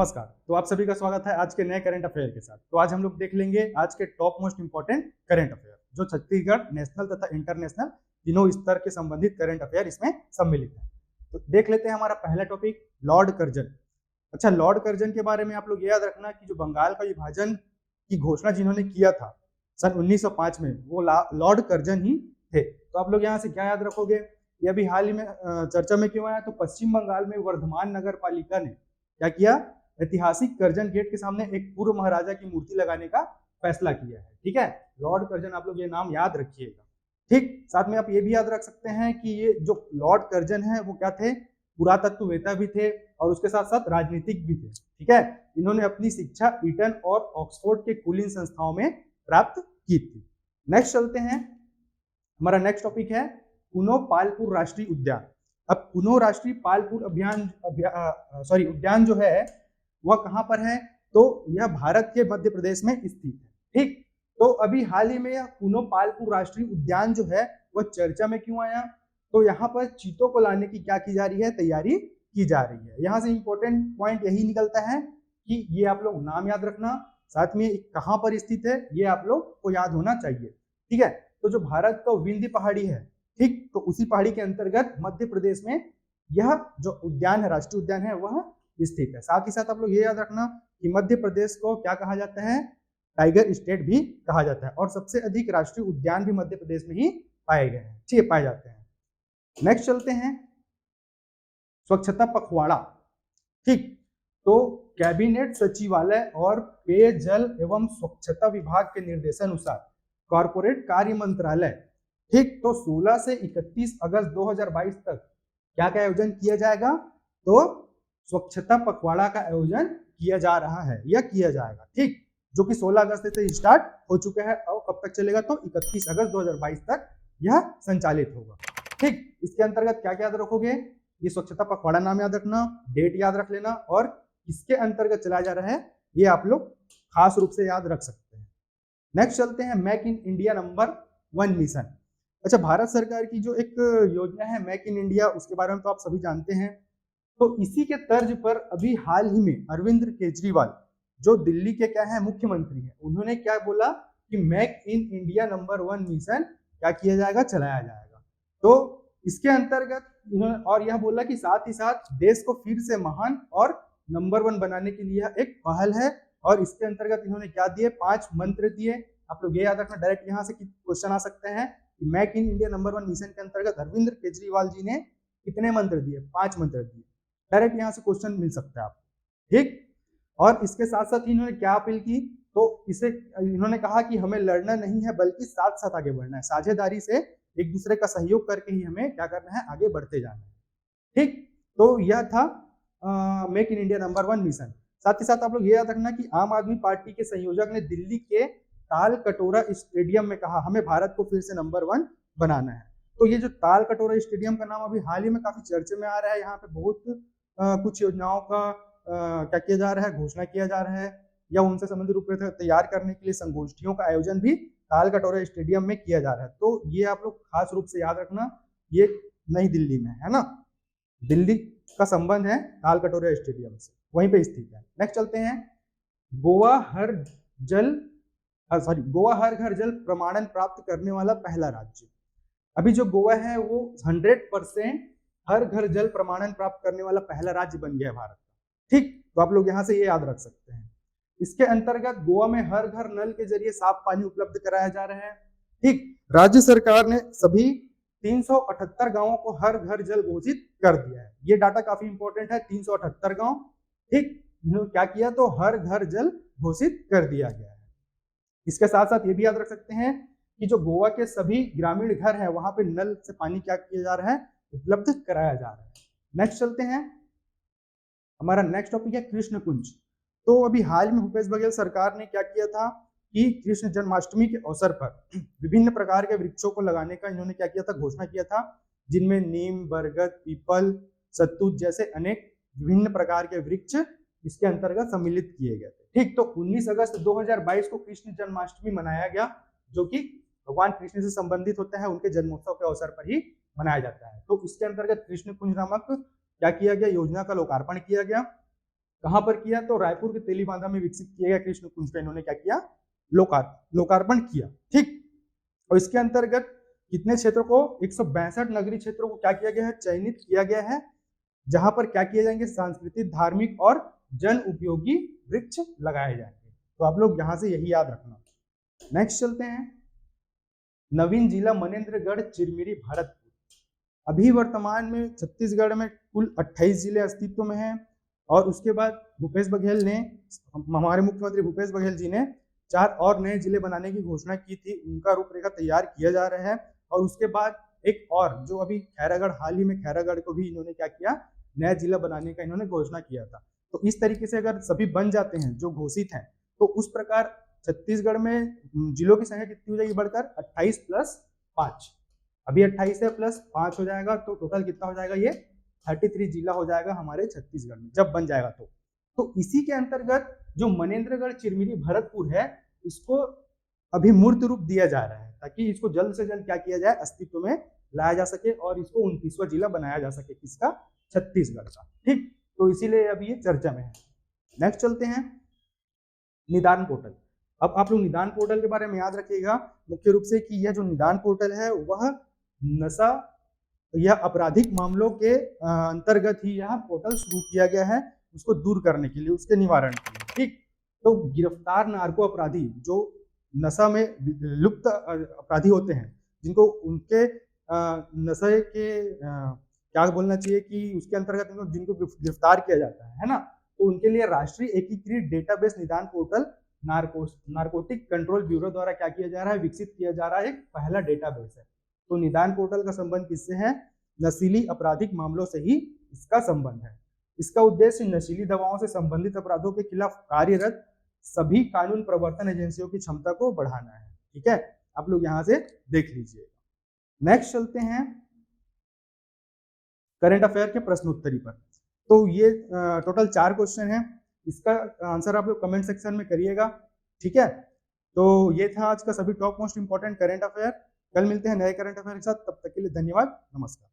नमस्कार। तो आप सभी का स्वागत है आज के नए करंट अफेयर के साथ। तो आज हम लोग देख लेंगे आज के top most important current affair, जो छत्तीसगढ़ नेशनल तथा इंटरनेशनल तीनों स्तर के संबंधित करंट अफेयर इसमें सम्मिलित है। तो देख लेते हैं हमारा पहला टॉपिक, लॉर्ड कर्जन। अच्छा, लॉर्ड कर्जन के बारे में आप लोग याद रखना कि जो बंगाल का विभाजन की घोषणा जिन्होंने किया था सन 1905 में, वो लॉर्ड कर्जन ही थे। तो आप लोग यहाँ से क्या याद रखोगे, ये अभी हाल ही में चर्चा में क्यों आया, तो पश्चिम बंगाल में वर्धमान नगर पालिका ने क्या किया, ऐतिहासिक कर्जन गेट के सामने एक पूर्व महाराजा की मूर्ति लगाने का फैसला किया है। ठीक है, लॉर्ड कर्जन, आप लोग ये नाम याद रखिएगा। ठीक, साथ में आप ये भी याद रख सकते हैं कि ये जो लॉर्ड कर्जन है वो क्या थे, पुरातत्ववेत्ता भी थे और उसके साथ साथ राजनीतिक भी थे। ठीक है, इन्होंने अपनी शिक्षा ईटन और ऑक्सफोर्ड के कुलीन संस्थाओं में प्राप्त की थी। नेक्स्ट चलते हैं, हमारा नेक्स्ट टॉपिक है कुनो पालपुर राष्ट्रीय उद्यान। अब कुनो राष्ट्रीय पालपुर उद्यान जो है वह कहां पर है, तो यह भारत के मध्य प्रदेश में स्थित है। ठीक, तो अभी हाल ही में यह कुनो पालपुर राष्ट्रीय उद्यान जो है वह चर्चा में क्यों आया, तो यहाँ पर चीतों को लाने की क्या की जा रही है, तैयारी की जा रही है। यहाँ से इंपॉर्टेंट पॉइंट यही निकलता है कि ये आप लोग नाम याद रखना, साथ में कहाँ पर स्थित है ये आप लोग को याद होना चाहिए। ठीक है, तो जो भारत का विंध्य पहाड़ी है, ठीक, तो उसी पहाड़ी के अंतर्गत मध्य प्रदेश में यह जो उद्यान है, राष्ट्रीय उद्यान है, वह स्थित है। साथ ही साथ आप लोग ये याद रखना कि मध्य प्रदेश को क्या कहा जाता है, टाइगर स्टेट भी कहा जाता है, और सबसे अधिक राष्ट्रीय उद्यान भी मध्य प्रदेश में ही पाए गए हैं, ठीक है, पाए जाते हैं। नेक्स्ट चलते हैं, स्वच्छता पखवाड़ा। ठीक, तो कैबिनेट सचिवालय और पेयजल एवं स्वच्छता विभाग के निर्देशानुसार कॉर्पोरेट कार्य मंत्रालय, ठीक, तो 16 से 31 अगस्त 2022 तक क्या का आयोजन किया जाएगा, तो स्वच्छता पखवाड़ा का आयोजन किया जा रहा है या किया जाएगा। ठीक, जो कि 16 अगस्त से स्टार्ट हो चुका है और कब तक चलेगा, तो 31 अगस्त 2022 तक यह संचालित होगा। ठीक, इसके अंतर्गत क्या क्या याद रखोगे, ये स्वच्छता पखवाड़ा नाम याद रखना, डेट याद रख लेना, और किसके अंतर्गत चलाया जा रहा है ये आप लोग खास रूप से याद रख सकते हैं। नेक्स्ट चलते हैं, make in India number 1 mission. अच्छा, भारत सरकार की जो एक योजना है मेक इन इंडिया, उसके बारे में तो आप सभी जानते हैं। तो इसी के तर्ज पर अभी हाल ही में अरविंद केजरीवाल, जो दिल्ली के क्या है मुख्यमंत्री हैं, उन्होंने क्या बोला कि make in India number 1 mission क्या किया जाएगा, चलाया जाएगा। तो इसके अंतर्गत इन्होंने और यह बोला कि साथ ही साथ देश को फिर से महान और नंबर 1 बनाने के लिए एक पहल है, और इसके अंतर्गत इन्होंने क्या दिए, 5 मंत्र दिए। आप लोग ये याद रखना, डायरेक्ट यहाँ से क्वेश्चन आ सकते हैं कि make in India number 1 mission के अंतर्गत अरविंद केजरीवाल जी ने कितने मंत्र दिए, 5 मंत्र दिए। डायरेक्ट यहाँ से क्वेश्चन मिल सकता है आपको। ठीक, और इसके साथ साथ इन्होंने क्या अपील की, तो इसे इन्होंने कहा कि हमें लड़ना नहीं है बल्कि साथ साथ आगे बढ़ना है, साझेदारी से एक दूसरे का सहयोग करके ही हमें क्या करना है, आगे बढ़ते जाना है। ठीक, तो यह था make in India number 1 mission. साथ ही साथ आप लोग ये याद रखना कि आम आदमी पार्टी के संयोजक ने दिल्ली के ताल कटोरा स्टेडियम में कहा हमें भारत को फिर से नंबर 1 बनाना है। तो ये जो ताल कटोरा स्टेडियम का नाम अभी हाल ही में काफी चर्चे में आ रहा है, यहाँ पे बहुत कुछ योजनाओं का क्या किया जा रहा है, घोषणा किया जा रहा है, या उनसे संबंधित रूपरेखा तैयार करने के लिए संगोष्ठियों का आयोजन भी ताल कटोरा स्टेडियम में किया जा रहा है। तो ये आप लोग खास रूप से याद रखना, ये नई दिल्ली में है ना, दिल्ली का संबंध है ताल कटोरा स्टेडियम से, वहीं पे स्थित है। नेक्स्ट चलते हैं, गोवा हर घर जल प्रमाणन प्राप्त करने वाला पहला राज्य। अभी जो गोवा है वो 100% हर घर जल प्रमाणन प्राप्त करने वाला पहला राज्य बन गया है भारत का। ठीक, तो आप लोग यहाँ से ये याद रख सकते हैं। इसके अंतर्गत गोवा में हर घर नल के जरिए साफ पानी उपलब्ध कराया जा रहा है। ठीक, राज्य सरकार ने सभी 378 गांवों को हर घर जल घोषित कर दिया है। ये डाटा काफी इंपॉर्टेंट है, 378 गांव, ठीक, इन्होंने क्या किया, तो हर घर जल घोषित कर दिया गया है। इसके साथ साथ ये भी याद रख सकते हैं कि जो गोवा के सभी ग्रामीण घर हैं वहां पे नल से पानी क्या किया जा रहा है, उपलब्ध कराया जा रहा है। नेक्स्ट चलते हैं, हमारा नेक्स्ट टॉपिक है कृष्ण कुंज। तो अभी हाल में भूपेश बघेल सरकार ने क्या किया था कि कृष्ण जन्माष्टमी के अवसर पर विभिन्न प्रकार के वृक्षों को लगाने का इन्होंने क्या किया था, घोषणा किया था, जिनमें नीम, बरगद, पीपल, सत्तूत जैसे अनेक विभिन्न प्रकार के वृक्ष इसके अंतर्गत सम्मिलित किए गए थे। ठीक, तो 19 अगस्त 2022 को कृष्ण जन्माष्टमी मनाया गया, जो कि भगवान कृष्ण से संबंधित होता है, उनके जन्मोत्सव के अवसर पर ही मनाया जाता है। तो इसके अंतर्गत कृष्ण कुंज नामक क्या किया गया, योजना का लोकार्पण किया गया। कहां पर किया? तो रायपुर के तेलीबांधा में विकसित किया गया कृष्ण कुंज का इन्होंने क्या किया? लोकार्पण किया। ठीक, और इसके अंतर्गत कितने क्षेत्रों को, 162 नगरीय क्षेत्रों को क्या किया गया है? चयनित किया गया है, जहां पर क्या किए जाएंगे? सांस्कृतिक, धार्मिक और जन उपयोगी वृक्ष लगाए जाएंगे। तो आप लोग यहां से यही याद रखना। नेक्स्ट चलते हैं, नवीन जिला मनेन्द्रगढ़ चिरमिरी भरतपुर। अभी वर्तमान में छत्तीसगढ़ में कुल 28 जिले अस्तित्व में हैं, और उसके बाद भूपेश बघेल ने, हमारे मुख्यमंत्री भूपेश बघेल जी ने 4 और नए जिले बनाने की घोषणा की थी, उनका रूपरेखा तैयार किया जा रहा है। और उसके बाद एक और जो अभी खैरागढ़, हाल ही में खैरागढ़ को भी इन्होंने क्या किया? नया जिला बनाने का इन्होंने घोषणा किया था। तो इस तरीके से अगर सभी बन जाते हैं जो घोषित हैं, तो उस प्रकार छत्तीसगढ़ में जिलों की संख्या कितनी हो जाएगी बढ़कर? 28 प्लस 5। अभी 28 है प्लस 5 हो जाएगा, तो टोटल कितना हो जाएगा? ये 33 जिला हो जाएगा हमारे छत्तीसगढ़ में, जब बन जाएगा तो इसी के अंतर्गत जो मनेन्द्रगढ़ चिरमिरी भरतपुर है, इसको अभी मूर्त रूप दिया जा रहा है, ताकि इसको जल्द से जल्द क्या किया जाए? अस्तित्व में लाया जा सके, और इसको 29वां जिला बनाया जा सके। किसका? छत्तीसगढ़ का। ठीक, तो इसीलिए अभी ये चर्चा में है। नेक्स्ट चलते हैं, निदान पोर्टल। अब आप लोग निदान पोर्टल के बारे में याद रखिएगा मुख्य रूप से कि यह जो निदान पोर्टल है वह नशा या आपराधिक मामलों के अंतर्गत ही यह पोर्टल शुरू किया गया है, उसको दूर करने के लिए, उसके निवारण के लिए। ठीक, तो गिरफ्तार नार्को अपराधी जो नशा में लुप्त अपराधी होते हैं, जिनको उनके नशे के क्या बोलना चाहिए कि उसके अंतर्गत जिनको गिरफ्तार किया जाता है ना, तो उनके लिए राष्ट्रीय एकीकृत डेटाबेस निदान पोर्टल नारकोटिक कंट्रोल ब्यूरो द्वारा क्या किया जा रहा है? विकसित किया जा रहा है, एक पहला डेटाबेस है। तो निदान पोर्टल का संबंध किससे है? नशीली आपराधिक मामलों से ही इसका संबंध है। इसका उद्देश्य नशीली दवाओं से संबंधित अपराधों के खिलाफ कार्यरत सभी कानून प्रवर्तन एजेंसियों की क्षमता को बढ़ाना है। ठीक है, आप लोग यहां से देख लीजिएगा। नेक्स्ट चलते हैं करंट अफेयर के प्रश्नोत्तरी पर। तो ये टोटल 4 क्वेश्चन है, इसका आंसर आप लोग कमेंट सेक्शन में करिएगा। ठीक है, तो ये था आज का सभी top most important current affair. कल मिलते हैं नए करंट अफेयर के साथ, तब तक के लिए धन्यवाद, नमस्कार।